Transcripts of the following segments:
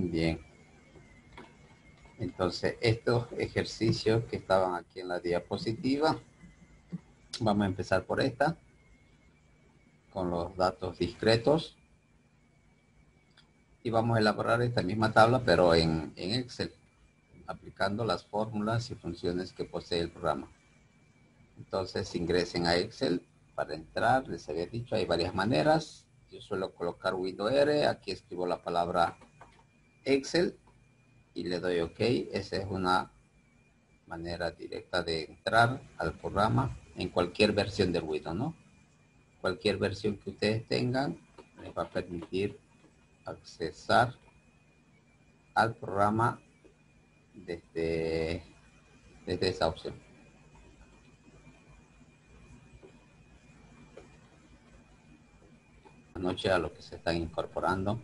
Bien. Entonces, estos ejercicios que estaban aquí en la diapositiva, vamos a empezar por esta, con los datos discretos. Y vamos a elaborar esta misma tabla, pero en Excel, aplicando las fórmulas y funciones que posee el programa. Entonces, ingresen a Excel para entrar. Les había dicho, hay varias maneras. Yo suelo colocar Windows R, aquí escribo la palabra Excel y le doy OK. Esa es una manera directa de entrar al programa en cualquier versión de Windows, ¿no? Cualquier versión que ustedes tengan les va a permitir accesar al programa desde esa opción. Anoche a los que se están incorporando.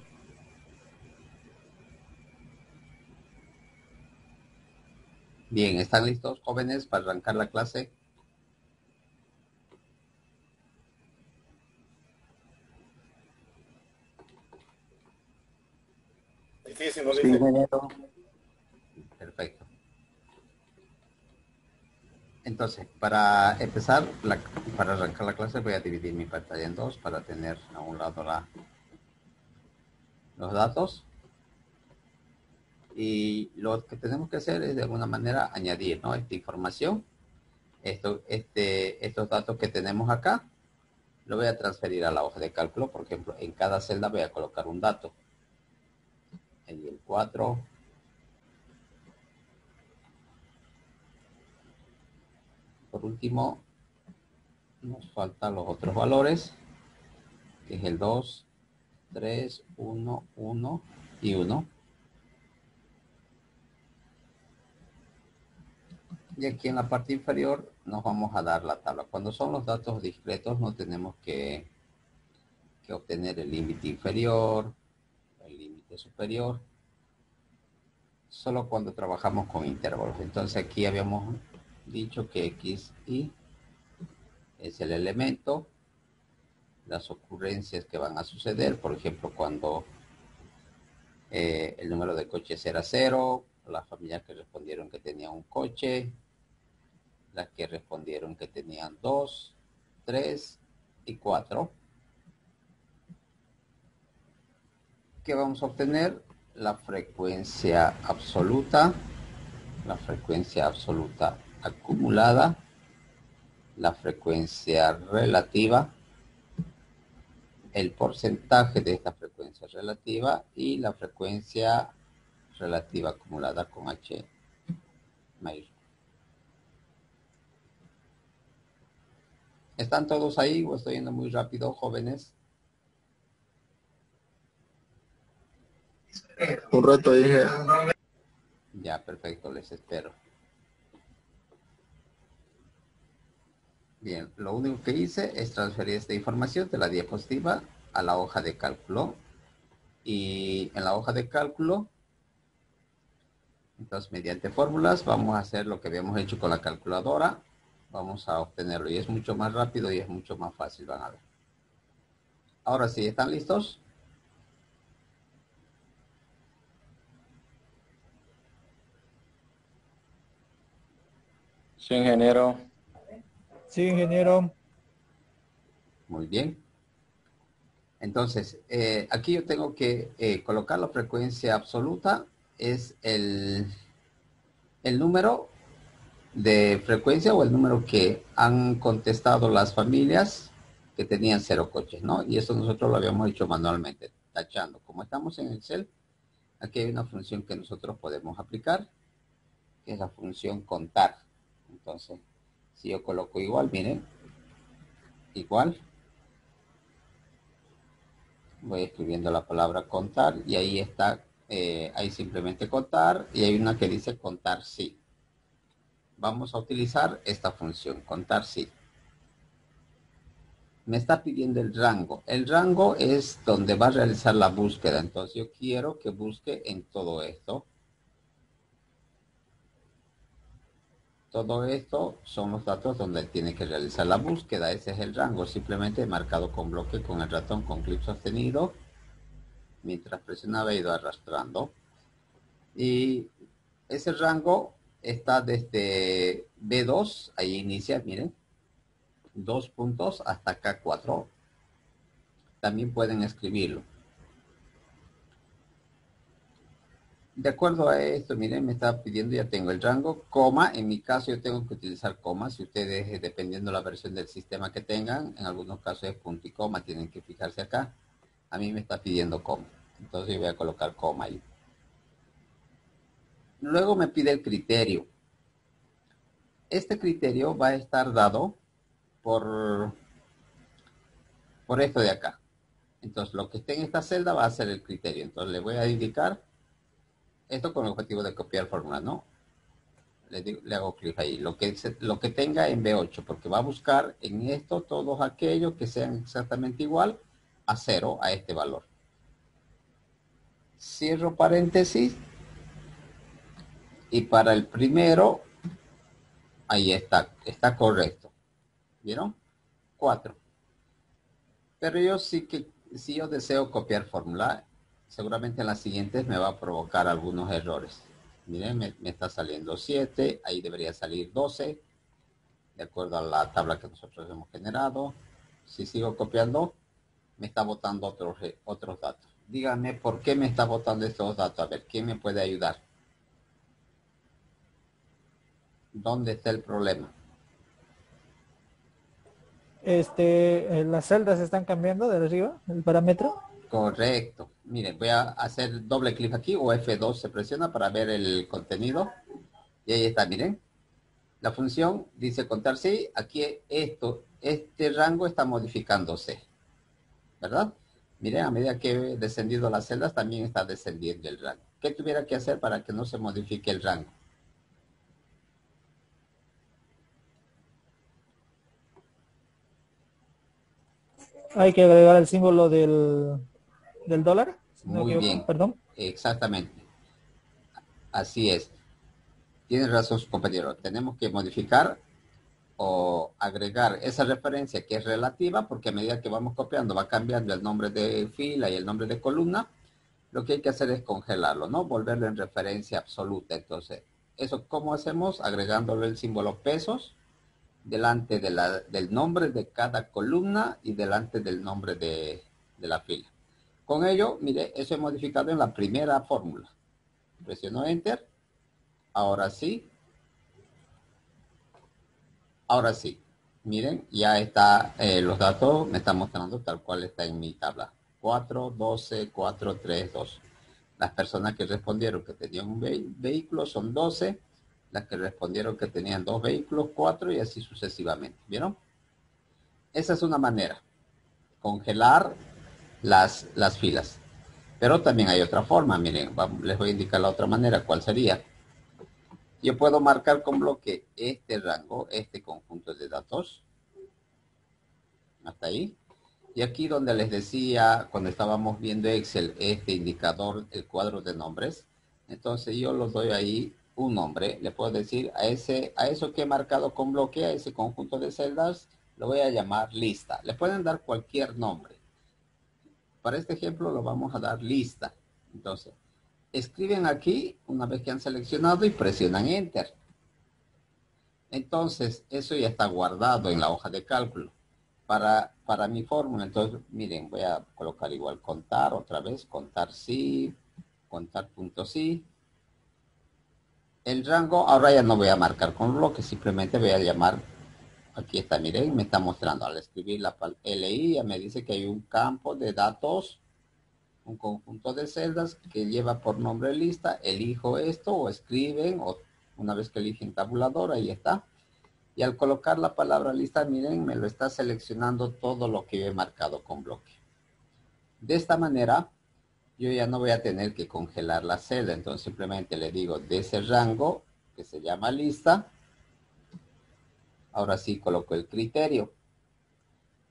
Bien, ¿están listos, jóvenes, para arrancar la clase? Difícil, sí, ingeniero. Perfecto. Entonces, para empezar, para arrancar la clase voy a dividir mi pantalla en dos para tener a un lado los datos. Y lo que tenemos que hacer es de alguna manera añadir, ¿no? Esta información, estos datos que tenemos acá, lo voy a transferir a la hoja de cálculo. Por ejemplo, en cada celda voy a colocar un dato. En el 4. Por último, nos faltan los otros valores, que es el 2, 3, 1, 1 y 1. Y aquí en la parte inferior nos vamos a dar la tabla. Cuando son los datos discretos no tenemos que obtener el límite inferior, el límite superior, solo cuando trabajamos con intervalos. Entonces aquí habíamos dicho que X, Y es el elemento, las ocurrencias que van a suceder, por ejemplo, cuando el número de coches era 0, las familias que respondieron que tenían un coche, las que respondieron que tenían 2, 3 y 4. ¿Qué vamos a obtener? La frecuencia absoluta acumulada, la frecuencia relativa, el porcentaje de esta frecuencia relativa y la frecuencia relativa acumulada con H mayúscula. ¿Están todos ahí o estoy yendo muy rápido, jóvenes? Un rato dije. Ya, perfecto, les espero. Bien, lo único que hice es transferir esta información de la diapositiva a la hoja de cálculo. Y en la hoja de cálculo, entonces mediante fórmulas, vamos a hacer lo que habíamos hecho con la calculadora. Vamos a obtenerlo y es mucho más rápido y es mucho más fácil, van a ver. Ahora sí, ¿están listos? Sí, ingeniero. Sí, ingeniero. Muy bien. Entonces, aquí yo tengo que colocar la frecuencia absoluta, es el número de frecuencia o el número que han contestado las familias que tenían 0 coches, ¿no? Y eso nosotros lo habíamos hecho manualmente, tachando. Como estamos en Excel, aquí hay una función que nosotros podemos aplicar, que es la función contar. Entonces, si yo coloco igual, miren, igual, voy escribiendo la palabra contar y ahí está, ahí simplemente contar y hay una que dice contar sí. Vamos a utilizar esta función, contar sí. Me está pidiendo el rango. El rango es donde va a realizar la búsqueda. Entonces yo quiero que busque en todo esto. Todo esto son los datos donde tiene que realizar la búsqueda. Ese es el rango, simplemente marcado con bloque con el ratón con clic sostenido. Mientras presionaba he ido arrastrando. Y ese rango está desde B2, ahí inicia, miren, 2 puntos hasta K4. También pueden escribirlo. De acuerdo a esto, miren, me está pidiendo, ya tengo el rango, coma, en mi caso yo tengo que utilizar coma, si ustedes, dependiendo de la versión del sistema que tengan, en algunos casos es punto y coma, tienen que fijarse acá. A mí me está pidiendo coma, entonces yo voy a colocar coma ahí. Luego me pide el criterio. Este criterio va a estar dado por esto de acá. Entonces lo que esté en esta celda va a ser el criterio. Entonces le voy a indicar esto con el objetivo de copiar fórmula, ¿no? Le hago clic ahí. Lo que tenga en B8, porque va a buscar en esto todos aquellos que sean exactamente igual a 0 a este valor. Cierro paréntesis. Y para el primero, ahí está correcto. ¿Vieron? 4. Pero yo sí que, si yo deseo copiar fórmula, seguramente en las siguientes me va a provocar algunos errores. Miren, me está saliendo 7, ahí debería salir 12, de acuerdo a la tabla que nosotros hemos generado. Si sigo copiando, me está botando otros datos. Díganme por qué me está botando estos datos. A ver, ¿quién me puede ayudar? ¿Dónde está el problema? Las celdas están cambiando de arriba, el parámetro. Correcto. Miren, voy a hacer doble clic aquí o F2 se presiona para ver el contenido. Y ahí está, miren. La función dice contar sí. Aquí este rango está modificándose. ¿Verdad? Miren, a medida que he descendido las celdas, también está descendiendo el rango. ¿Qué tuviera que hacer para que no se modifique el rango? Hay que agregar el símbolo del dólar, si no me Muy equivoco, bien. perdón. Exactamente. Así es. Tienes razón, compañero. Tenemos que modificar o agregar esa referencia que es relativa, porque a medida que vamos copiando va cambiando el nombre de fila y el nombre de columna. Lo que hay que hacer es congelarlo, ¿no? Volverlo en referencia absoluta. Entonces, ¿eso cómo hacemos? Agregándole el símbolo pesos delante del nombre de cada columna y delante del nombre de la fila. Con ello, mire, eso he modificado en la primera fórmula. Presiono Enter. Ahora sí. Ahora sí. Miren, ya está, los datos me están mostrando tal cual está en mi tabla. 4, 12, 4, 3, 2. Las personas que respondieron que tenían un vehículo son 12. Las que respondieron que tenían 2 vehículos, 4 y así sucesivamente. ¿Vieron? Esa es una manera. Congelar las filas. Pero también hay otra forma. Miren, les voy a indicar la otra manera. ¿Cuál sería? Yo puedo marcar con bloque este rango, este conjunto de datos. Hasta ahí. Y aquí donde les decía, cuando estábamos viendo Excel, este indicador, el cuadro de nombres, entonces yo los doy ahí un nombre. Le puedo decir a eso que he marcado con bloque, a ese conjunto de celdas, lo voy a llamar lista. Le pueden dar cualquier nombre. Para este ejemplo lo vamos a dar lista. Entonces, escriben aquí una vez que han seleccionado y presionan Enter. Entonces, eso ya está guardado en la hoja de cálculo. Para mi fórmula, entonces, miren, voy a colocar igual contar otra vez, contar sí, contar punto sí. El rango, ahora ya no voy a marcar con bloque, simplemente voy a llamar, aquí está, miren, me está mostrando, al escribir la LI, ya me dice que hay un campo de datos, un conjunto de celdas que lleva por nombre lista, elijo esto o escriben, o una vez que eligen tabulador, ahí está. Y al colocar la palabra lista, miren, me lo está seleccionando todo lo que yo he marcado con bloque. De esta manera, yo ya no voy a tener que congelar la celda. Entonces simplemente le digo de ese rango que se llama lista. Ahora sí coloco el criterio.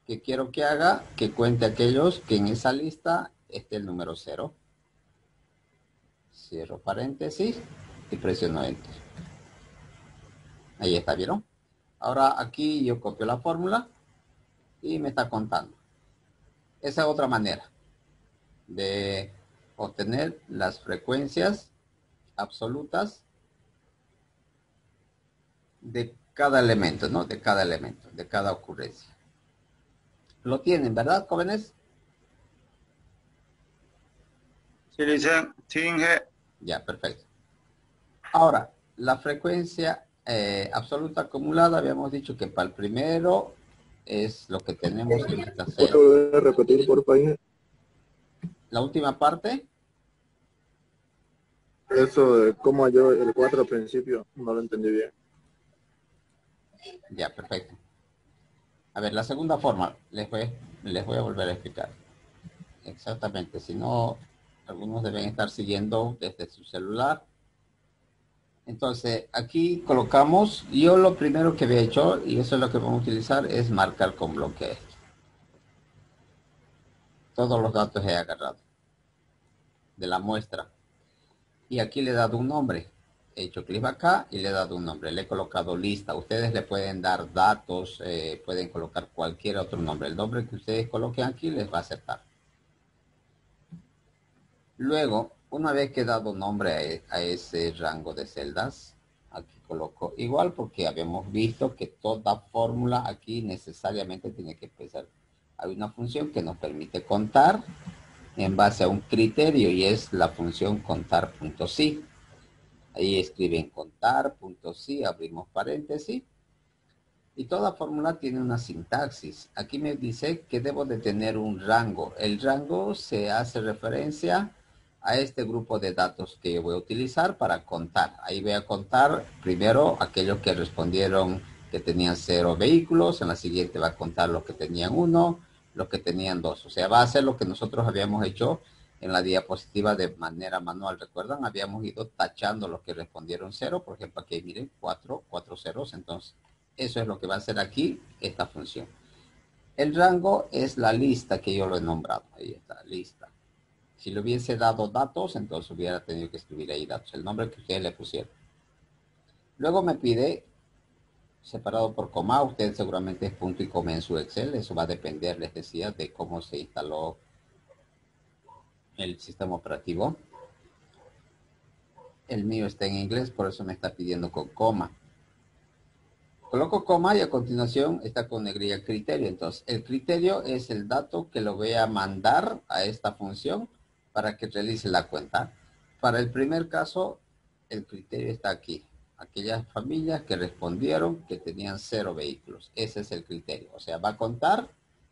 ¿Qué quiero que haga? Que cuente aquellos que en esa lista esté el número 0. Cierro paréntesis y presiono Enter. Ahí está, ¿vieron? Ahora aquí yo copio la fórmula y me está contando. Esa es otra manera de obtener las frecuencias absolutas de cada elemento, ¿no? De cada elemento, de cada ocurrencia. Lo tienen, ¿verdad, jóvenes? Sí, dicen, sí, Inge. Ya, perfecto. Ahora, la frecuencia absoluta acumulada, habíamos dicho que para el primero es lo que tenemos en esta celda. ¿Puedo volver a repetir, por favor, Inge? La última parte. Eso de cómo yo el 4 al principio, no lo entendí bien. Ya, perfecto. A ver, la segunda forma, les voy a volver a explicar. Exactamente, si no, algunos deben estar siguiendo desde su celular. Entonces, aquí colocamos, yo lo primero que había hecho, y eso es lo que vamos a utilizar, es marcar con bloque. Todos los datos he agarrado de la muestra. Y aquí le he dado un nombre. He hecho clic acá y le he dado un nombre. Le he colocado lista. Ustedes le pueden dar datos, pueden colocar cualquier otro nombre. El nombre que ustedes coloquen aquí les va a aceptar. Luego, una vez que he dado nombre a ese rango de celdas, aquí coloco igual porque habíamos visto que toda fórmula aquí necesariamente tiene que empezar. Hay una función que nos permite contar en base a un criterio y es la función contar.si. Ahí escriben contar.si, abrimos paréntesis. Y toda fórmula tiene una sintaxis. Aquí me dice que debo de tener un rango. El rango se hace referencia a este grupo de datos que yo voy a utilizar para contar. Ahí voy a contar primero aquellos que respondieron que tenían 0 vehículos. En la siguiente va a contar los que tenían 1, los que tenían 2. O sea, va a ser lo que nosotros habíamos hecho en la diapositiva de manera manual. ¿Recuerdan? Habíamos ido tachando los que respondieron 0. Por ejemplo, aquí miren, 4 ceros. Entonces, eso es lo que va a hacer aquí esta función. El rango es la lista que yo lo he nombrado. Ahí está, lista. Si le hubiese dado datos, entonces hubiera tenido que escribir ahí datos. El nombre que ustedes le pusieron. Luego me pide separado por coma. Ustedes seguramente es punto y coma en su Excel. Eso va a depender, les decía, de cómo se instaló el sistema operativo. El mío está en inglés, por eso me está pidiendo con coma. Coloco coma y a continuación está con negrilla criterio. Entonces, el criterio es el dato que lo voy a mandar a esta función para que realice la cuenta. Para el primer caso, el criterio está aquí. Aquellas familias que respondieron que tenían 0 vehículos. Ese es el criterio. O sea, va a contar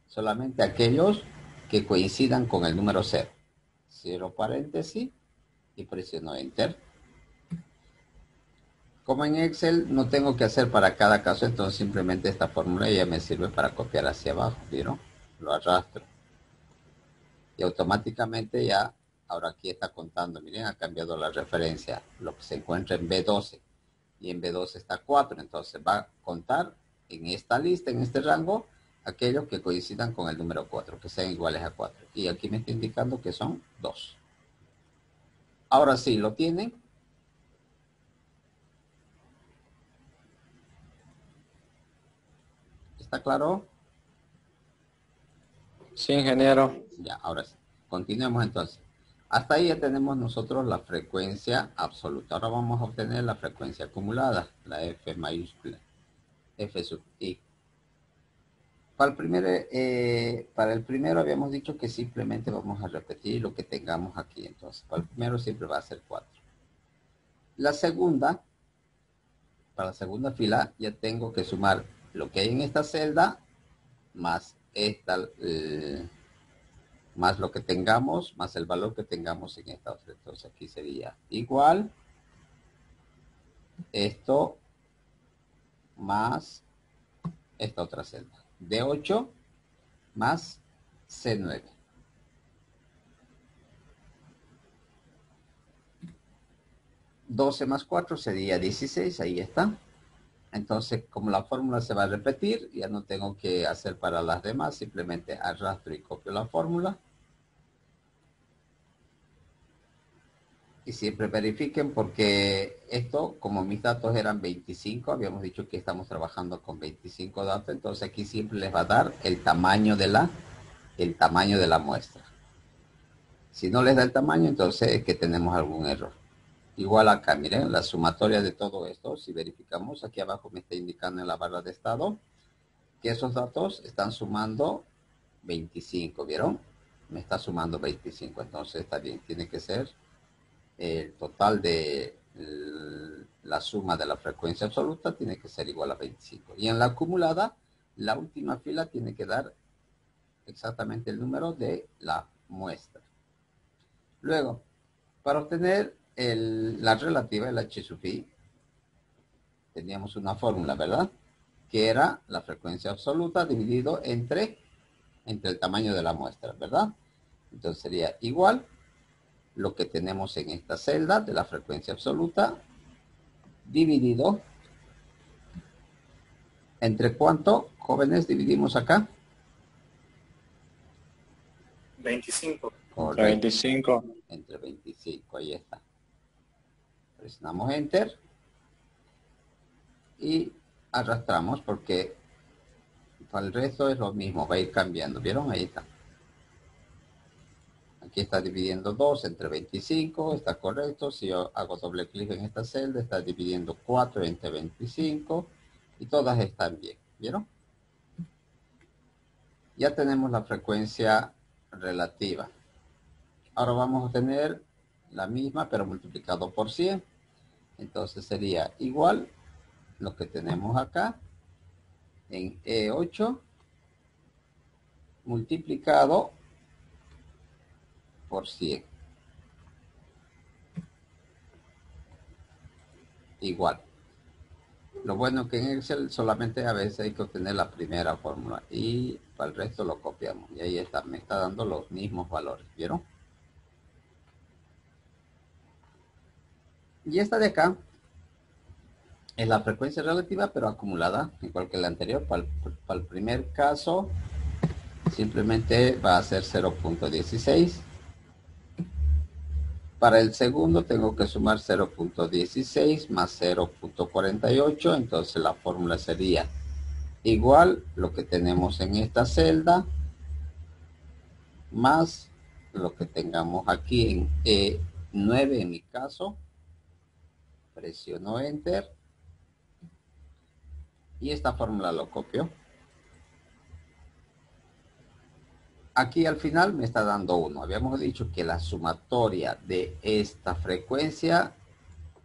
solamente aquellos que coincidan con el número 0. Cierro paréntesis y presiono Enter. Como en Excel no tengo que hacer para cada caso, entonces simplemente esta fórmula ya me sirve para copiar hacia abajo, ¿vieron? Lo arrastro. Y automáticamente ya, ahora aquí está contando, miren, ha cambiado la referencia. Lo que se encuentra en B12 y en B12 está 4, entonces va a contar en esta lista, en este rango, aquellos que coincidan con el número 4, que sean iguales a 4. Y aquí me está indicando que son 2. Ahora sí, ¿lo tienen? ¿Está claro? Sí, ingeniero. Ya, ahora sí. Continuemos entonces. Hasta ahí ya tenemos nosotros la frecuencia absoluta. Ahora vamos a obtener la frecuencia acumulada, la F mayúscula, F sub I. Para el primero habíamos dicho que simplemente vamos a repetir lo que tengamos aquí. Entonces, para el primero siempre va a ser 4. La segunda, para la segunda fila, ya tengo que sumar lo que hay en esta celda más esta, más lo que tengamos, más el valor que tengamos en esta otra. Entonces aquí sería igual esto más esta otra celda. D8 más C9. $12 más 4 sería 16, ahí está. Entonces, como la fórmula se va a repetir, ya no tengo que hacer para las demás, simplemente arrastro y copio la fórmula. Y siempre verifiquen porque esto, como mis datos eran 25, habíamos dicho que estamos trabajando con 25 datos, entonces aquí siempre les va a dar el tamaño de la muestra. Si no les da el tamaño, entonces es que tenemos algún error. igual acá, miren, la sumatoria de todo esto, si verificamos, aquí abajo me está indicando en la barra de estado que esos datos están sumando 25, ¿vieron? Me está sumando 25, entonces está bien, tiene que ser el total de la suma de la frecuencia absoluta tiene que ser igual a 25. Y en la acumulada, la última fila tiene que dar exactamente el número de la muestra. Luego, para obtener la relativa, el H sub i, teníamos una fórmula, ¿verdad? Que era la frecuencia absoluta dividido entre el tamaño de la muestra, ¿verdad? Entonces sería igual lo que tenemos en esta celda de la frecuencia absoluta dividido entre ¿cuánto, jóvenes, dividimos acá? 25. Correcto. 25. Entre 25, ahí está. Presionamos Enter y arrastramos porque para el resto es lo mismo, va a ir cambiando. ¿Vieron? Ahí está. Aquí está dividiendo 2 entre 25, está correcto. Si yo hago doble clic en esta celda, está dividiendo 4 entre 25 y todas están bien. ¿Vieron? Ya tenemos la frecuencia relativa. Ahora vamos a tener la misma, pero multiplicado por 100. Entonces sería igual lo que tenemos acá en E8 multiplicado por 100. Igual. Lo bueno que en Excel solamente a veces hay que obtener la primera fórmula y para el resto lo copiamos. Y ahí está, me está dando los mismos valores. ¿Vieron? Y esta de acá es la frecuencia relativa, pero acumulada, igual que la anterior. Para el primer caso, simplemente va a ser 0.16. Para el segundo tengo que sumar 0.16 más 0.48, entonces la fórmula sería igual lo que tenemos en esta celda más lo que tengamos aquí en E9 en mi caso. Presiono Enter y esta fórmula lo copio. Aquí al final me está dando 1. Habíamos dicho que la sumatoria de esta frecuencia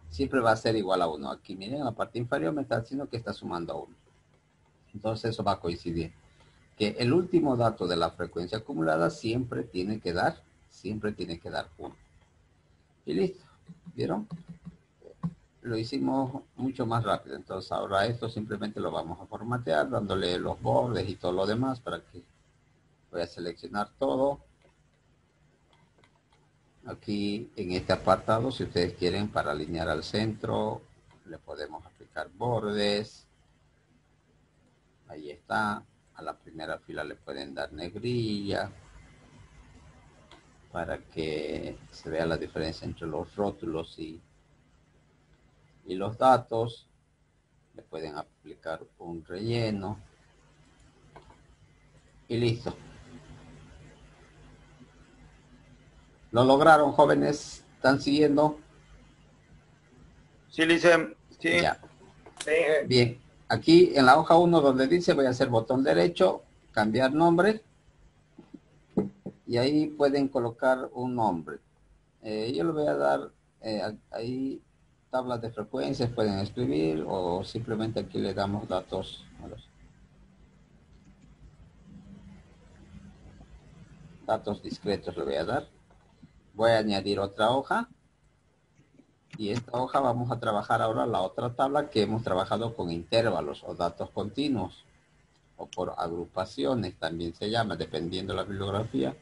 siempre va a ser igual a 1. Aquí miren, en la parte inferior me está diciendo que está sumando a 1. Entonces eso va a coincidir. Que el último dato de la frecuencia acumulada siempre tiene que dar 1. Y listo. ¿Vieron? Lo hicimos mucho más rápido. Entonces ahora esto simplemente lo vamos a formatear dándole los bordes y todo lo demás para que voy a seleccionar todo. Aquí en este apartado, si ustedes quieren, para alinear al centro, le podemos aplicar bordes. Ahí está. A la primera fila le pueden dar negrilla para que se vea la diferencia entre los rótulos y los datos. Le pueden aplicar un relleno. Y listo. ¿Lo lograron, jóvenes? ¿Están siguiendo? Sí, Licen. Sí. Ya. Sí. Bien. Aquí en la hoja 1 donde dice voy a hacer botón derecho, cambiar nombre. Y ahí pueden colocar un nombre. Yo le voy a dar ahí tablas de frecuencias, pueden escribir o simplemente aquí le damos datos. Datos discretos le voy a dar. Voy a añadir otra hoja. Y esta hoja vamos a trabajar ahora la otra tabla que hemos trabajado con intervalos o datos continuos. O por agrupaciones también se llama, dependiendo de la bibliografía.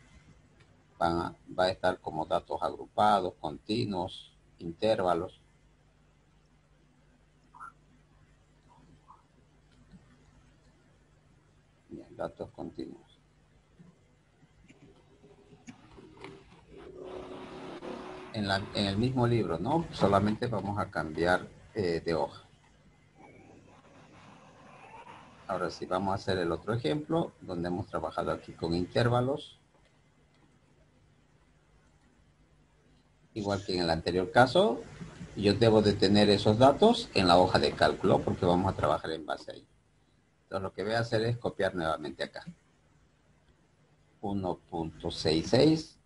Va a estar como datos agrupados, continuos, intervalos. Bien, datos continuos. En el mismo libro, ¿no? Solamente vamos a cambiar de hoja. Ahora sí, vamos a hacer el otro ejemplo, donde hemos trabajado aquí con intervalos. Igual que en el anterior caso, yo debo de tener esos datos en la hoja de cálculo porque vamos a trabajar en base a ello. Entonces lo que voy a hacer es copiar nuevamente acá. 1.66.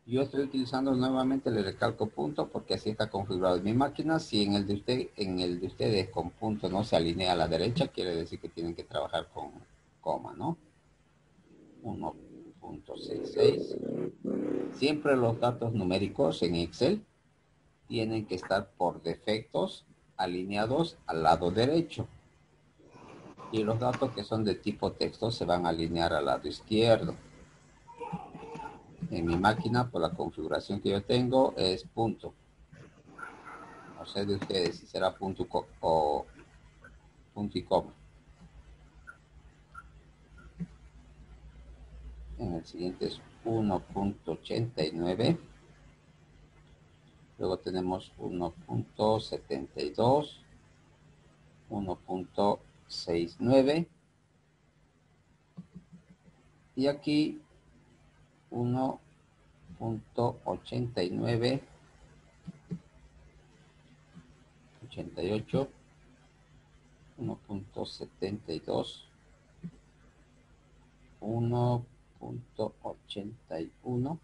Yo estoy utilizando nuevamente el recalco punto porque así está configurado en mi máquina. Si en el de ustedes con punto no se alinea a la derecha, quiere decir que tienen que trabajar con coma, ¿no? 1.66. Siempre los datos numéricos en Excel tienen que estar por defectos alineados al lado derecho. Y los datos que son de tipo texto se van a alinear al lado izquierdo. En mi máquina, por la configuración que yo tengo, es punto. No sé de ustedes si será punto o punto y coma. En el siguiente es 1.89. Luego tenemos 1.72. 1.69. Y aquí 1.89, 88, 1.72, 1.81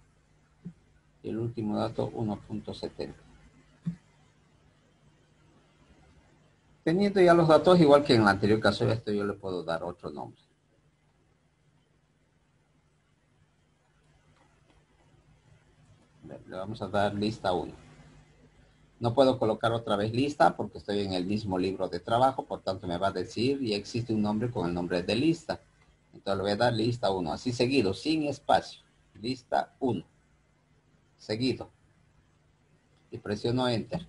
y el último dato 1.70. Teniendo ya los datos, igual que en el anterior caso, esto yo le puedo dar otro nombre. Le vamos a dar lista 1. No puedo colocar otra vez lista porque estoy en el mismo libro de trabajo, por tanto me va a decir y existe un nombre con el nombre de lista. Entonces le voy a dar lista 1, así seguido, sin espacio. Lista 1. Seguido. Y presiono Enter.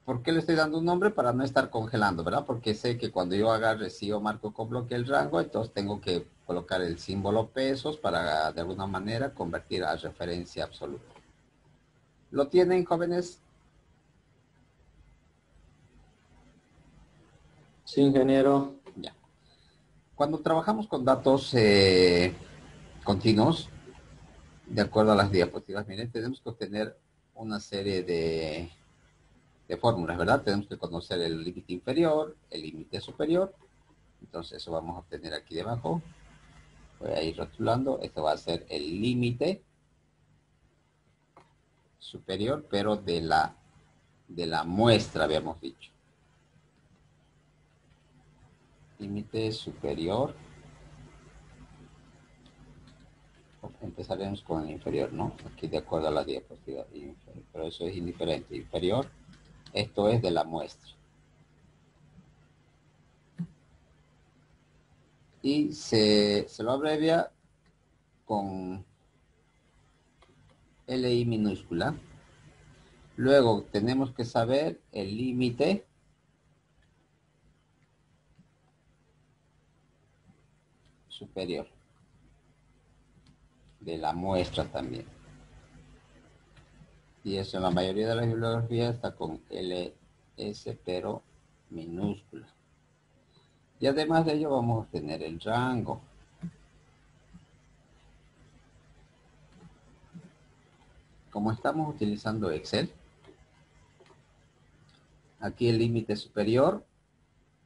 ¿Por qué le estoy dando un nombre? Para no estar congelando, ¿verdad? Porque sé que cuando yo agarre, si yo marco con bloque el rango, entonces tengo que colocar el símbolo pesos para de alguna manera convertir a referencia absoluta. ¿Lo tienen, jóvenes? Sí, ingeniero. Ya. Cuando trabajamos con datos continuos, de acuerdo a las diapositivas, miren, tenemos que obtener una serie de fórmulas, ¿verdad? Tenemos que conocer el límite inferior, el límite superior. Entonces eso vamos a obtener aquí debajo. Voy a ir rotulando. Esto va a ser el límite superior, pero de la muestra, habíamos dicho. Límite superior. Empezaremos con el inferior, ¿no? Aquí de acuerdo a la diapositiva. Pero eso es indiferente. Inferior. Esto es de la muestra. Y se lo abrevia con LI minúscula. Luego tenemos que saber el límite superior de la muestra también. Y eso en la mayoría de las bibliografías está con LS pero minúscula. Y además de ello vamos a tener el rango. Como estamos utilizando Excel, aquí el límite superior,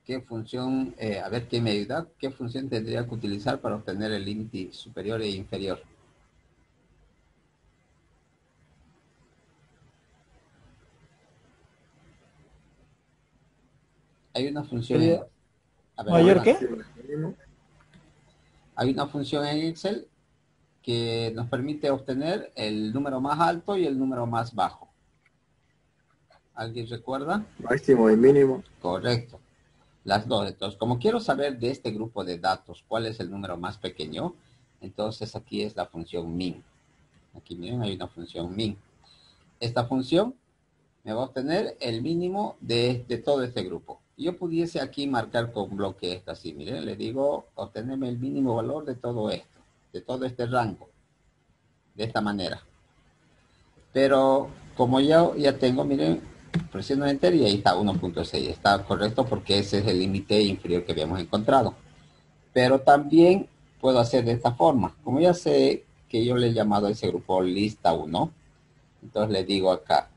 ¿qué función, a ver qué me ayuda? ¿Qué función tendría que utilizar para obtener el límite superior e inferior? Hay una función en, a ver, ¿Mayor qué? hay una función en Excel que nos permite obtener el número más alto y el número más bajo. ¿Alguien recuerda? Máximo y mínimo. Correcto. Las dos. Entonces, como quiero saber de este grupo de datos cuál es el número más pequeño, entonces aquí es la función min. Aquí miren, hay una función min. Esta función me va a obtener el mínimo de todo este grupo. Yo pudiese aquí marcar con bloque esto así. Miren, le digo, obtenerme el mínimo valor de todo esto, de todo este rango. De esta manera. Pero como ya tengo, miren, presiono Enter y ahí está 1.6. Está correcto porque ese es el límite inferior que habíamos encontrado. Pero también puedo hacer de esta forma. Como ya sé que yo le he llamado a ese grupo lista 1, entonces le digo acá,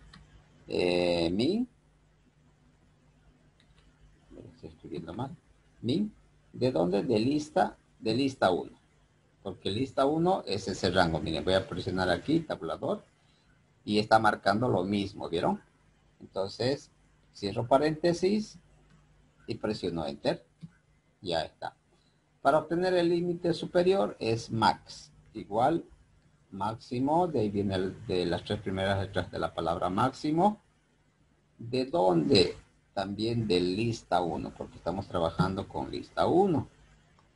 min, estoy escribiendo mal, min, ¿de dónde? De lista 1, porque lista 1 es ese rango. Miren, voy a presionar aquí, tabulador, y está marcando lo mismo, ¿vieron? Entonces, cierro paréntesis y presiono Enter. Ya está. Para obtener el límite superior es max, igual máximo, de ahí viene de las 3 primeras letras de la palabra máximo. ¿De dónde? También de lista 1, porque estamos trabajando con lista 1.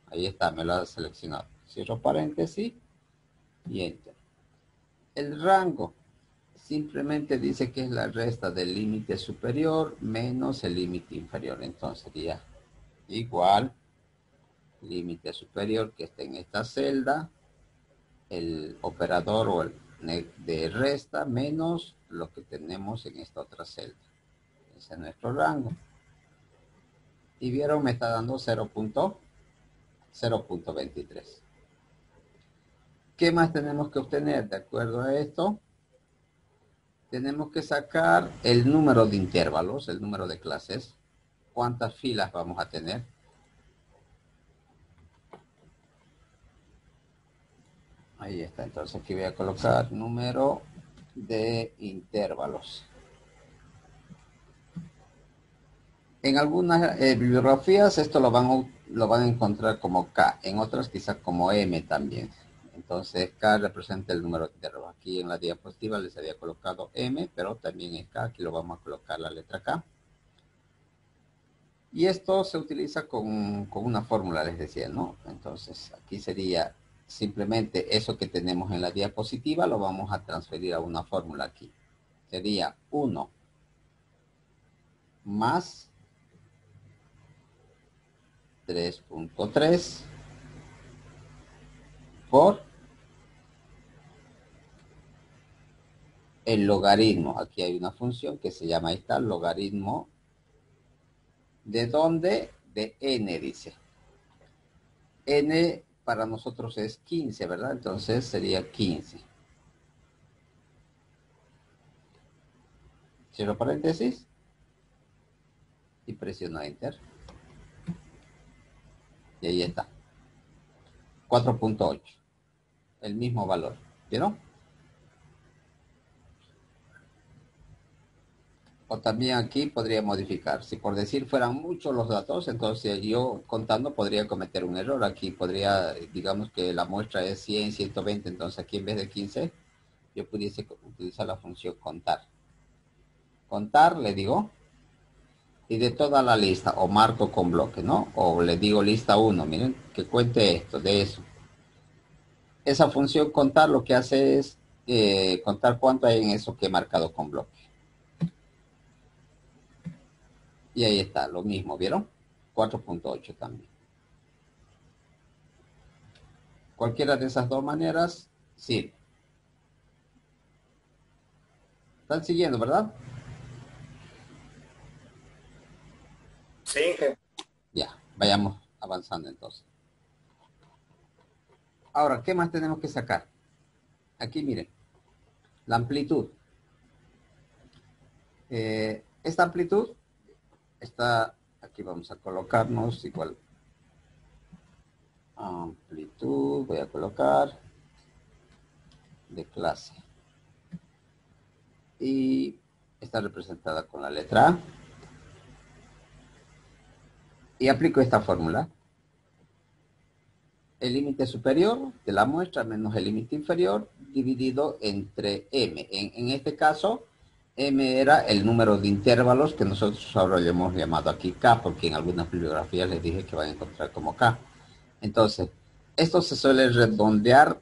Ahí está, me lo ha seleccionado. Cierro paréntesis y Enter. El rango simplemente dice que es la resta del límite superior menos el límite inferior. Entonces sería igual límite superior que esté en esta celda, el operador o el de resta menos lo que tenemos en esta otra celda. Ese es nuestro rango. Y vieron, me está dando 0.23. ¿Qué más tenemos que obtener? De acuerdo a esto, tenemos que sacar el número de intervalos, el número de clases. ¿Cuántas filas vamos a tener? Ahí está. Entonces aquí voy a colocar número de intervalos. En algunas bibliografías esto lo van a encontrar como K, en otras quizás como M también. Entonces K representa el número de intervalos. Aquí en la diapositiva les había colocado M, pero también es K. Aquí lo vamos a colocar la letra K. Y esto se utiliza con una fórmula, les decía, ¿no? Entonces aquí sería simplemente eso que tenemos en la diapositiva, lo vamos a transferir a una fórmula aquí. Sería 1 más 3.3 por el logaritmo. Aquí hay una función que se llama, ahí está, logaritmo. ¿De dónde? De n, dice. N para nosotros es 15, ¿verdad? Entonces sería 15. Cierro paréntesis y presiono Enter. Y ahí está. 4.8. El mismo valor. ¿Vieron? O también aquí podría modificar. Si por decir fueran muchos los datos, entonces yo contando podría cometer un error. Aquí podría, digamos que la muestra es 100, 120, entonces aquí en vez de 15, yo pudiese utilizar la función contar. Contar, le digo, y de toda la lista, o marco con bloque, ¿no? O le digo lista 1, miren, que cuente esto, de eso. Esa función contar lo que hace es contar cuánto hay en eso que he marcado con bloque. Y ahí está, lo mismo, ¿vieron? 4.8 también. Cualquiera de esas dos maneras sirve. ¿Están siguiendo, verdad? Sí. Ya, vayamos avanzando entonces. Ahora, ¿qué más tenemos que sacar? Aquí miren, la amplitud. Esta amplitud está, aquí vamos a colocarnos igual. Amplitud, voy a colocar de clase. Y está representada con la letra A. Y aplico esta fórmula. El límite superior de la muestra menos el límite inferior dividido entre m. En este caso, m era el número de intervalos que nosotros ahora le hemos llamado aquí k, porque en algunas bibliografías les dije que van a encontrar como k. Entonces, esto se suele redondear.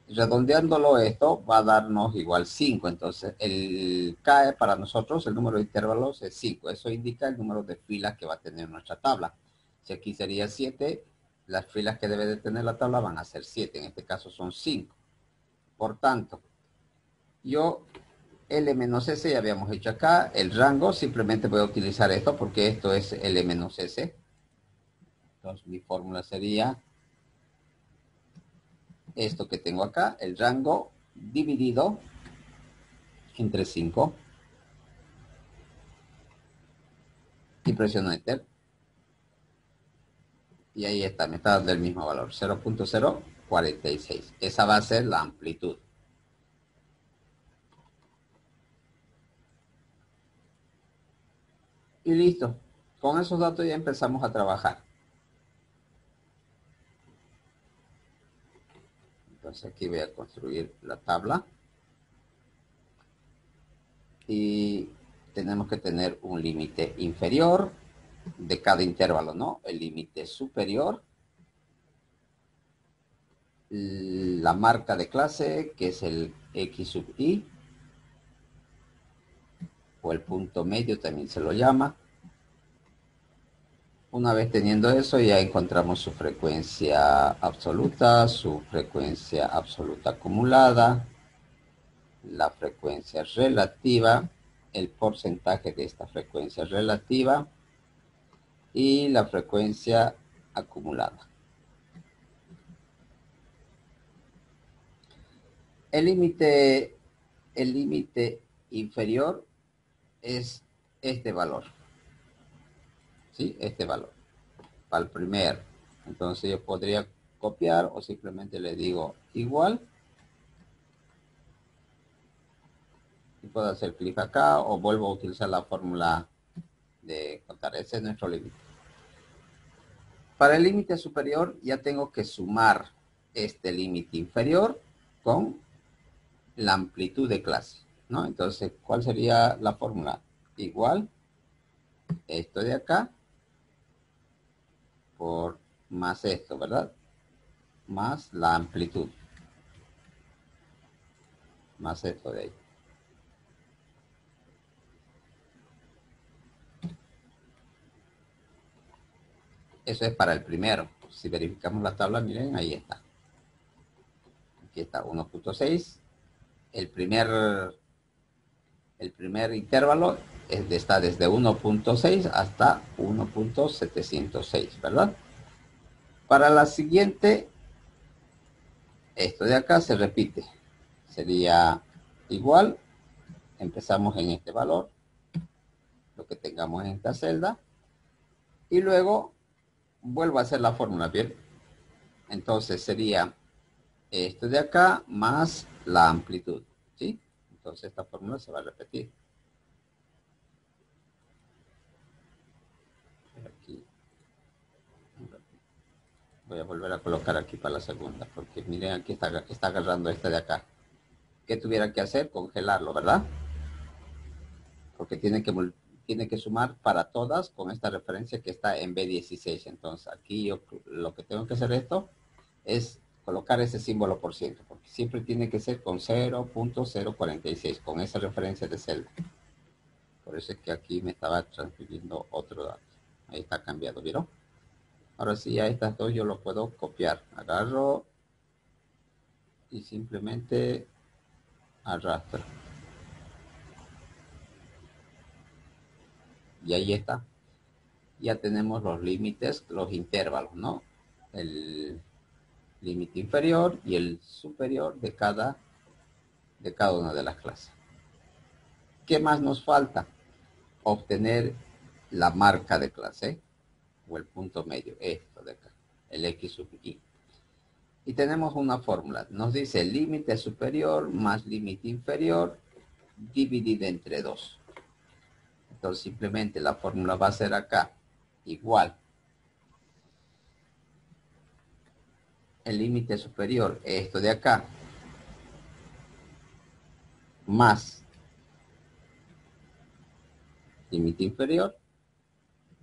Redondeándolo esto va a darnos igual 5. Entonces, el k para nosotros, el número de intervalos es 5. Eso indica el número de filas que va a tener nuestra tabla. Si aquí sería 7, las filas que debe de tener la tabla van a ser 7. En este caso son 5. Por tanto, yo L menos S ya habíamos hecho acá. El rango simplemente voy a utilizar esto porque esto es L menos S. Entonces mi fórmula sería esto que tengo acá, el rango dividido entre 5. y presiono Enter. Y ahí está, me está dando el mismo valor, 0.046. Esa va a ser la amplitud. Y listo. Con esos datos ya empezamos a trabajar. Entonces aquí voy a construir la tabla. Y tenemos que tener un límite inferior de cada intervalo, ¿no? El límite superior. La marca de clase, que es el X sub I. O el punto medio también se lo llama. Una vez teniendo eso, ya encontramos su frecuencia absoluta, su frecuencia absoluta acumulada, la frecuencia relativa, el porcentaje de esta frecuencia relativa y la frecuencia acumulada. El límite inferior es este valor. ¿Sí? Este valor. Para el primer. Entonces yo podría copiar o simplemente le digo igual. Y puedo hacer clic acá o vuelvo a utilizar la fórmula de contar. Ese es nuestro límite. Para el límite superior ya tengo que sumar este límite inferior con la amplitud de clase, ¿no? Entonces, ¿cuál sería la fórmula? Igual esto de acá por más esto, ¿verdad? Más la amplitud. Más esto de ahí. Eso es para el primero. Si verificamos la tabla, miren, ahí está. Aquí está 1.6. El primer intervalo está desde 1.6 hasta 1.706, ¿verdad? Para la siguiente, esto de acá se repite. Sería igual. Empezamos en este valor, lo que tengamos en esta celda. Y luego vuelvo a hacer la fórmula, ¿bien? Entonces sería esto de acá más la amplitud, ¿sí? Entonces esta fórmula se va a repetir. Aquí. Voy a volver a colocar aquí para la segunda, porque miren, aquí está agarrando este de acá. ¿Qué tuviera que hacer? Congelarlo, ¿verdad? Porque tiene que sumar para todas con esta referencia que está en B16. Entonces aquí yo lo que tengo que hacer esto es colocar ese símbolo por ciento, porque siempre tiene que ser con 0.046, con esa referencia de celda. Por eso es que aquí me estaba transfiriendo otro dato. Ahí está cambiado, ¿vieron? Ahora sí, a estas dos yo lo puedo copiar. Agarro y simplemente arrastro. Y ahí está. Ya tenemos los límites, los intervalos, ¿no? El límite inferior y el superior de cada una de las clases. ¿Qué más nos falta? Obtener la marca de clase o el punto medio, esto de acá, el X sub I. Y tenemos una fórmula. Nos dice límite superior más límite inferior dividido entre 2. Entonces simplemente la fórmula va a ser acá igual. El límite superior, esto de acá, más límite inferior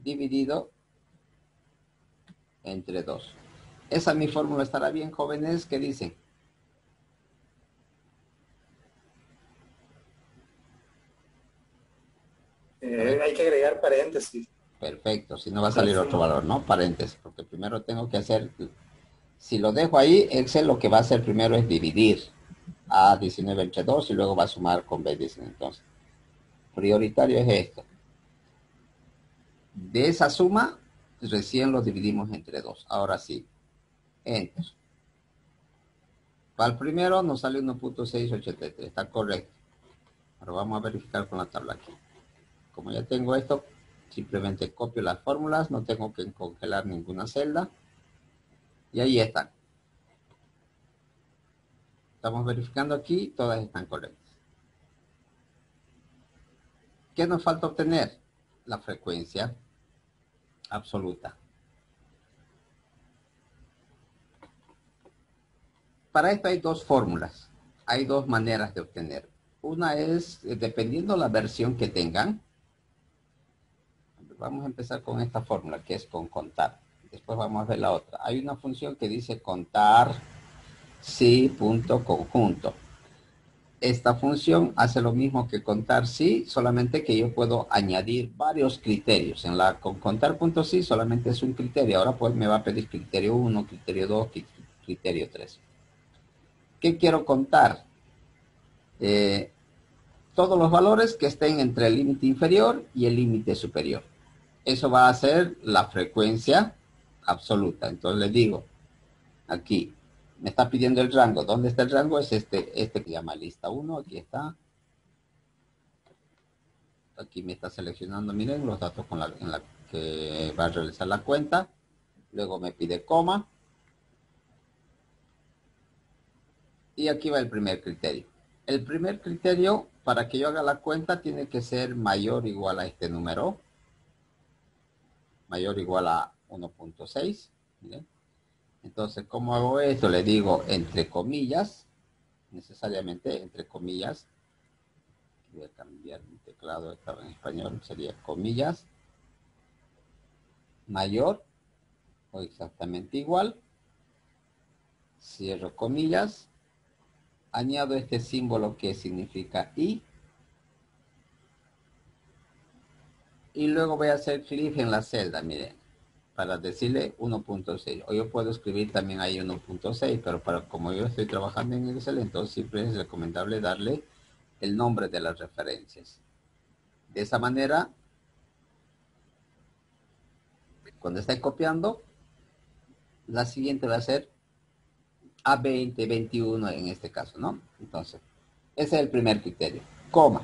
dividido entre 2. Esa mi fórmula estará bien, jóvenes. ¿Qué dicen? Hay que agregar paréntesis. Perfecto, si no va a salir otro valor, ¿no? Paréntesis, porque primero tengo que hacer, si lo dejo ahí, Excel lo que va a hacer primero es dividir A19 entre 2 y luego va a sumar con B19. Entonces, prioritario es esto. De esa suma, recién lo dividimos entre 2. Ahora sí, Enter. Para el primero nos sale 1.683, está correcto. Ahora vamos a verificar con la tabla aquí. Como ya tengo esto, Simplemente copio las fórmulas, no tengo que congelar ninguna celda. Y ahí están. Estamos verificando aquí, todas están correctas. ¿Qué nos falta obtener? La frecuencia absoluta. Para esto hay dos fórmulas. Hay dos maneras de obtener. Una es, dependiendo la versión que tengan. Vamos a empezar con esta fórmula, que es con contar. Después vamos a ver la otra. Hay una función que dice contar si punto conjunto. Esta función hace lo mismo que contar si, solamente que yo puedo añadir varios criterios. En la con contar punto si solamente es un criterio. Ahora pues me va a pedir criterio 1, criterio 2, criterio 3. ¿Qué quiero contar? Todos los valores que estén entre el límite inferior y el límite superior. Eso va a ser la frecuencia absoluta. Entonces le digo, aquí, me está pidiendo el rango. ¿Dónde está el rango? Es este que se llama lista 1. Aquí está. Aquí me está seleccionando, miren, los datos en la que va a realizar la cuenta. Luego me pide coma. Y aquí va el primer criterio. El primer criterio, para que yo haga la cuenta, tiene que ser mayor o igual a este número. Mayor o igual a 1.6. Miren. Entonces, ¿cómo hago esto? Le digo entre comillas, necesariamente entre comillas. Voy a cambiar mi teclado, estaba en español, sería comillas, mayor o exactamente igual. Cierro comillas. Añado este símbolo que significa y. Y luego voy a hacer clic en la celda, miren, para decirle 1.6. O yo puedo escribir también ahí 1.6, pero como yo estoy trabajando en Excel, entonces siempre es recomendable darle el nombre de las referencias. De esa manera, cuando esté copiando, la siguiente va a ser A20, 21 en este caso, ¿no? Entonces, ese es el primer criterio, coma.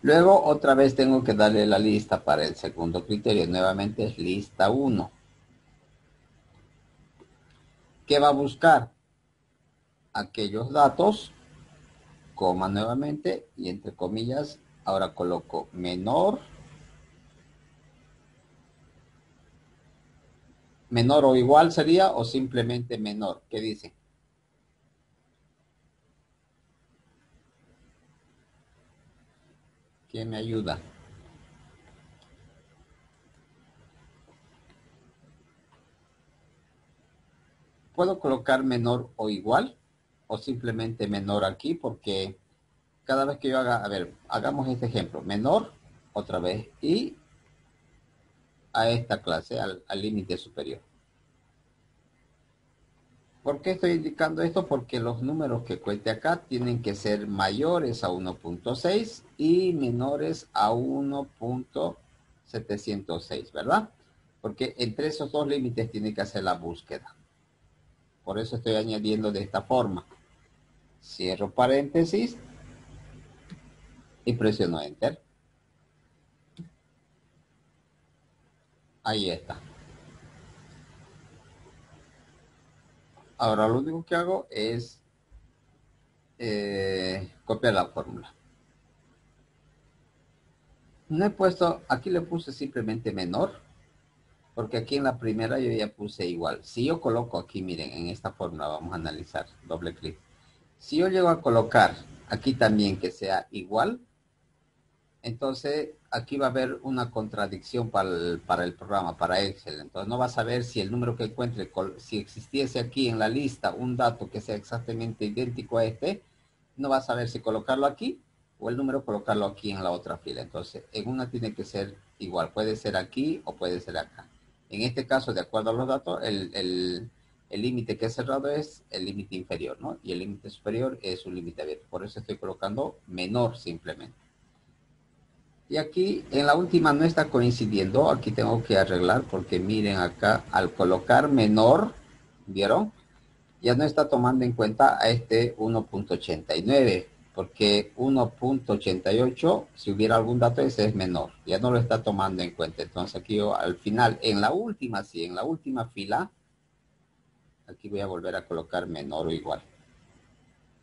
Luego, otra vez tengo que darle la lista para el segundo criterio. Nuevamente es lista 1. ¿Qué va a buscar? Aquellos datos, coma nuevamente, y entre comillas, ahora coloco menor. Menor o igual sería, o simplemente menor. ¿Qué dice? ¿Quién me ayuda? Puedo colocar menor o igual, o simplemente menor aquí, porque cada vez que yo haga, a ver, hagamos este ejemplo, menor, otra vez, y a esta clase, al límite superior. ¿Por qué estoy indicando esto? Porque los números que cuente acá tienen que ser mayores a 1.6 y menores a 1.706, ¿verdad? Porque entre esos dos límites tiene que hacer la búsqueda. Por eso estoy añadiendo de esta forma. Cierro paréntesis y presiono Enter. Ahí está. Ahora lo único que hago es copiar la fórmula. No he puesto, aquí le puse simplemente menor, porque aquí en la primera yo ya puse igual. Si yo coloco aquí, miren, en esta fórmula vamos a analizar, doble clic. Si yo llego a colocar aquí también que sea igual, entonces aquí va a haber una contradicción para el programa, para Excel. Entonces no va a saber si el número que encuentre, si existiese aquí en la lista un dato que sea exactamente idéntico a este, no va a saber si colocarlo aquí o el número colocarlo aquí en la otra fila. Entonces en una tiene que ser igual, puede ser aquí o puede ser acá. En este caso, de acuerdo a los datos, el límite que es cerrado es el límite inferior, ¿no? Y el límite superior es un límite abierto. Por eso estoy colocando menor simplemente. Y aquí en la última no está coincidiendo. Aquí tengo que arreglar porque miren acá, al colocar menor, ¿vieron? Ya no está tomando en cuenta a este 1.89. porque 1.88, si hubiera algún dato, ese es menor, ya no lo está tomando en cuenta. Entonces aquí yo al final, en la última, sí, en la última fila, aquí voy a volver a colocar menor o igual.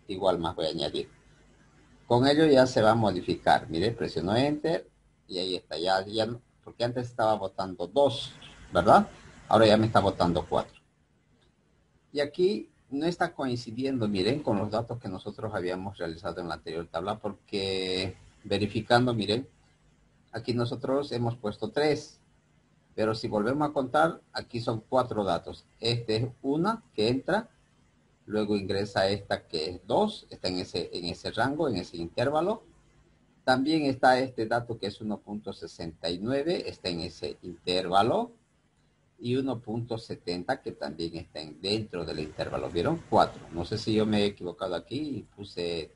Igual más voy a añadir. Con ello ya se va a modificar. Mire, presiono Enter y ahí está. Ya, porque antes estaba votando 2, ¿verdad? Ahora ya me está votando 4. Y aquí no está coincidiendo, miren, con los datos que nosotros habíamos realizado en la anterior tabla, porque verificando, miren, aquí nosotros hemos puesto 3, pero si volvemos a contar, aquí son 4 datos. Este es una que entra, luego ingresa esta que es 2, está en ese rango, en ese intervalo. También está este dato que es 1.69, está en ese intervalo. Y 1.70 que también está dentro del intervalo. ¿Vieron? 4. No sé si yo me he equivocado aquí y puse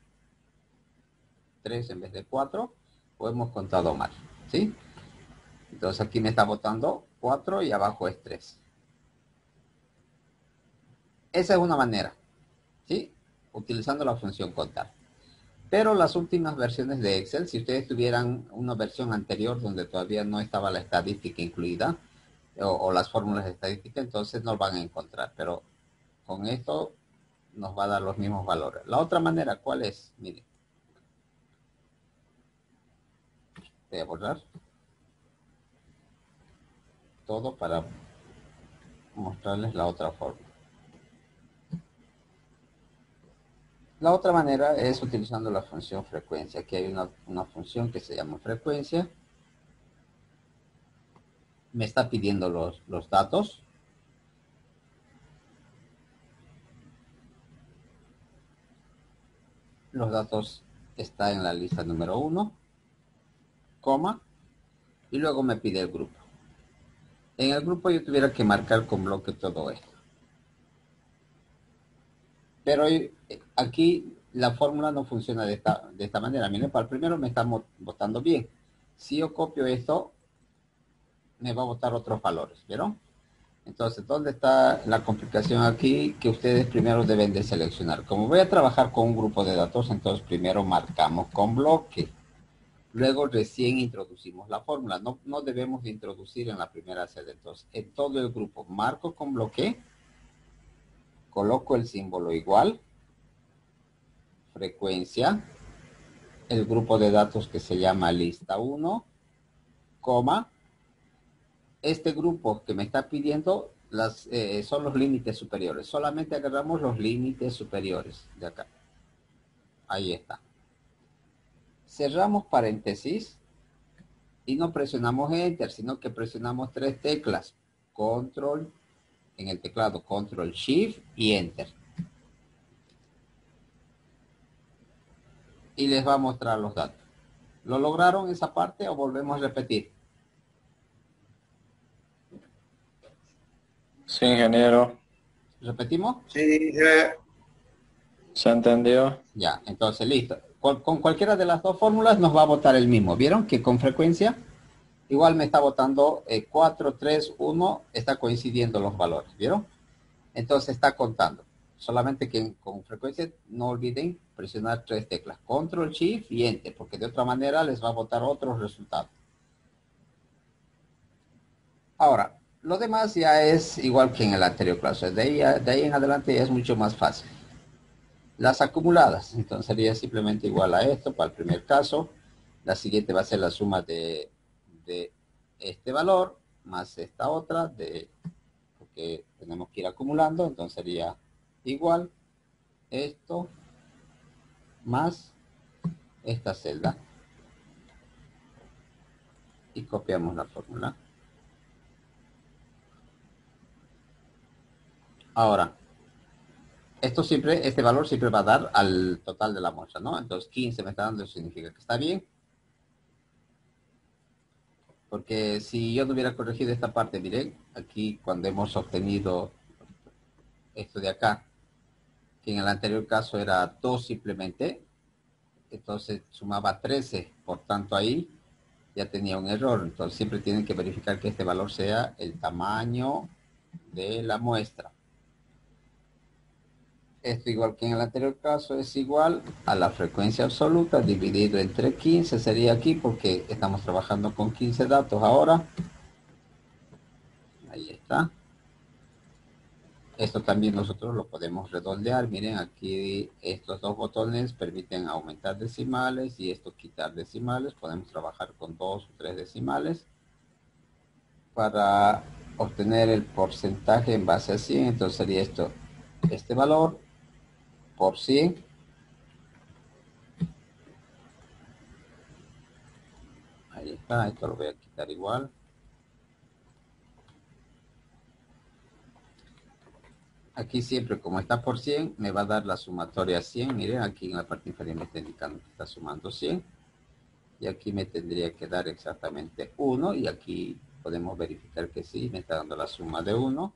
3 en vez de 4 o hemos contado mal. ¿Sí? Entonces aquí me está botando 4 y abajo es 3. Esa es una manera. ¿Sí? Utilizando la función contar. Pero las últimas versiones de Excel, si ustedes tuvieran una versión anterior donde todavía no estaba la estadística incluida, o las fórmulas de estadística, entonces no van a encontrar, pero con esto nos va a dar los mismos valores. La otra manera, ¿cuál es? Miren, voy a borrar todo para mostrarles la otra forma. La otra manera es utilizando la función frecuencia. Aquí hay una función que se llama frecuencia. Me está pidiendo los datos. Los datos están en la lista número 1, coma, y luego me pide el grupo. En el grupo yo tuviera que marcar con bloque todo esto. Pero aquí la fórmula no funciona de esta manera. Miren, para el primero me está votando bien. Si yo copio esto, me va a botar otros valores, ¿vieron? Entonces, ¿dónde está la complicación aquí? Que ustedes primero deben de seleccionar. Como voy a trabajar con un grupo de datos, entonces primero marcamos con bloque. Luego recién introducimos la fórmula. No debemos de introducir en la primera celda. Entonces, en todo el grupo marco con bloque, coloco el símbolo igual, frecuencia, el grupo de datos que se llama lista 1, coma, este grupo que me está pidiendo son los límites superiores. Solamente agarramos los límites superiores de acá. Ahí está. Cerramos paréntesis y no presionamos Enter, sino que presionamos 3 teclas. Control, en el teclado, Control Shift y Enter. Y les va a mostrar los datos. ¿Lo lograron esa parte o volvemos a repetir? Sí, ingeniero. ¿Repetimos? Sí, ¿Se entendió? Ya, entonces listo. Con cualquiera de las dos fórmulas nos va a votar el mismo. ¿Vieron que con frecuencia igual me está votando 4, 3, 1, está coincidiendo los valores? ¿Vieron? Entonces está contando. Solamente que con frecuencia no olviden presionar 3 teclas. Control, Shift y Enter, porque de otra manera les va a votar otros resultados. Ahora, lo demás ya es igual que en el anterior clase. De ahí en adelante ya es mucho más fácil. Las acumuladas, entonces sería simplemente igual a esto para el primer caso. La siguiente va a ser la suma de este valor más esta otra, porque tenemos que ir acumulando, entonces sería igual esto más esta celda. Y copiamos la fórmula. Ahora, este valor siempre va a dar al total de la muestra, ¿no? Entonces 15 me está dando, eso significa que está bien. Porque si yo no hubiera corregido esta parte, miren, aquí cuando hemos obtenido esto de acá, que en el anterior caso era 2 simplemente, entonces sumaba 13, por tanto ahí ya tenía un error. Entonces siempre tienen que verificar que este valor sea el tamaño de la muestra. Esto igual que en el anterior caso es igual a la frecuencia absoluta dividido entre 15 sería aquí porque estamos trabajando con 15 datos ahora. Ahí está. Esto también nosotros lo podemos redondear. Miren, aquí estos dos botones permiten aumentar decimales y esto quitar decimales. Podemos trabajar con 2 o 3 decimales para obtener el porcentaje en base a 100. Entonces sería esto, este valor por 100. Ahí está, esto lo voy a quitar igual. Aquí siempre, como está por 100, me va a dar la sumatoria 100. Miren, aquí en la parte inferior me está indicando que está sumando 100. Y aquí me tendría que dar exactamente 1. Y aquí podemos verificar que sí, me está dando la suma de 1.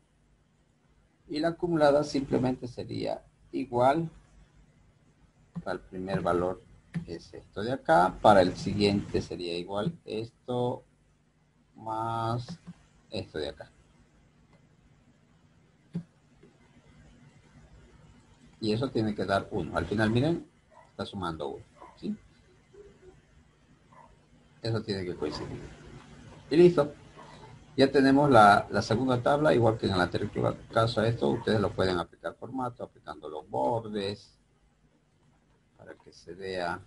Y la acumulada simplemente sería igual. Para el primer valor es esto de acá. Para el siguiente sería igual esto más esto de acá. Y eso tiene que dar 1. Al final, miren, está sumando 1. ¿Sí? Eso tiene que coincidir. Y listo. Ya tenemos la segunda tabla, igual que en el anterior caso a esto, ustedes lo pueden aplicar formato, aplicando los bordes, para que se vea,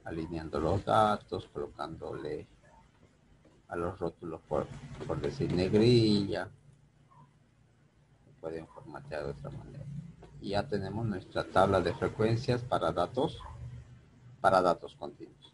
alineando los datos, colocándole a los rótulos por decir negrilla. Pueden formatear de otra manera. Y ya tenemos nuestra tabla de frecuencias para datos continuos.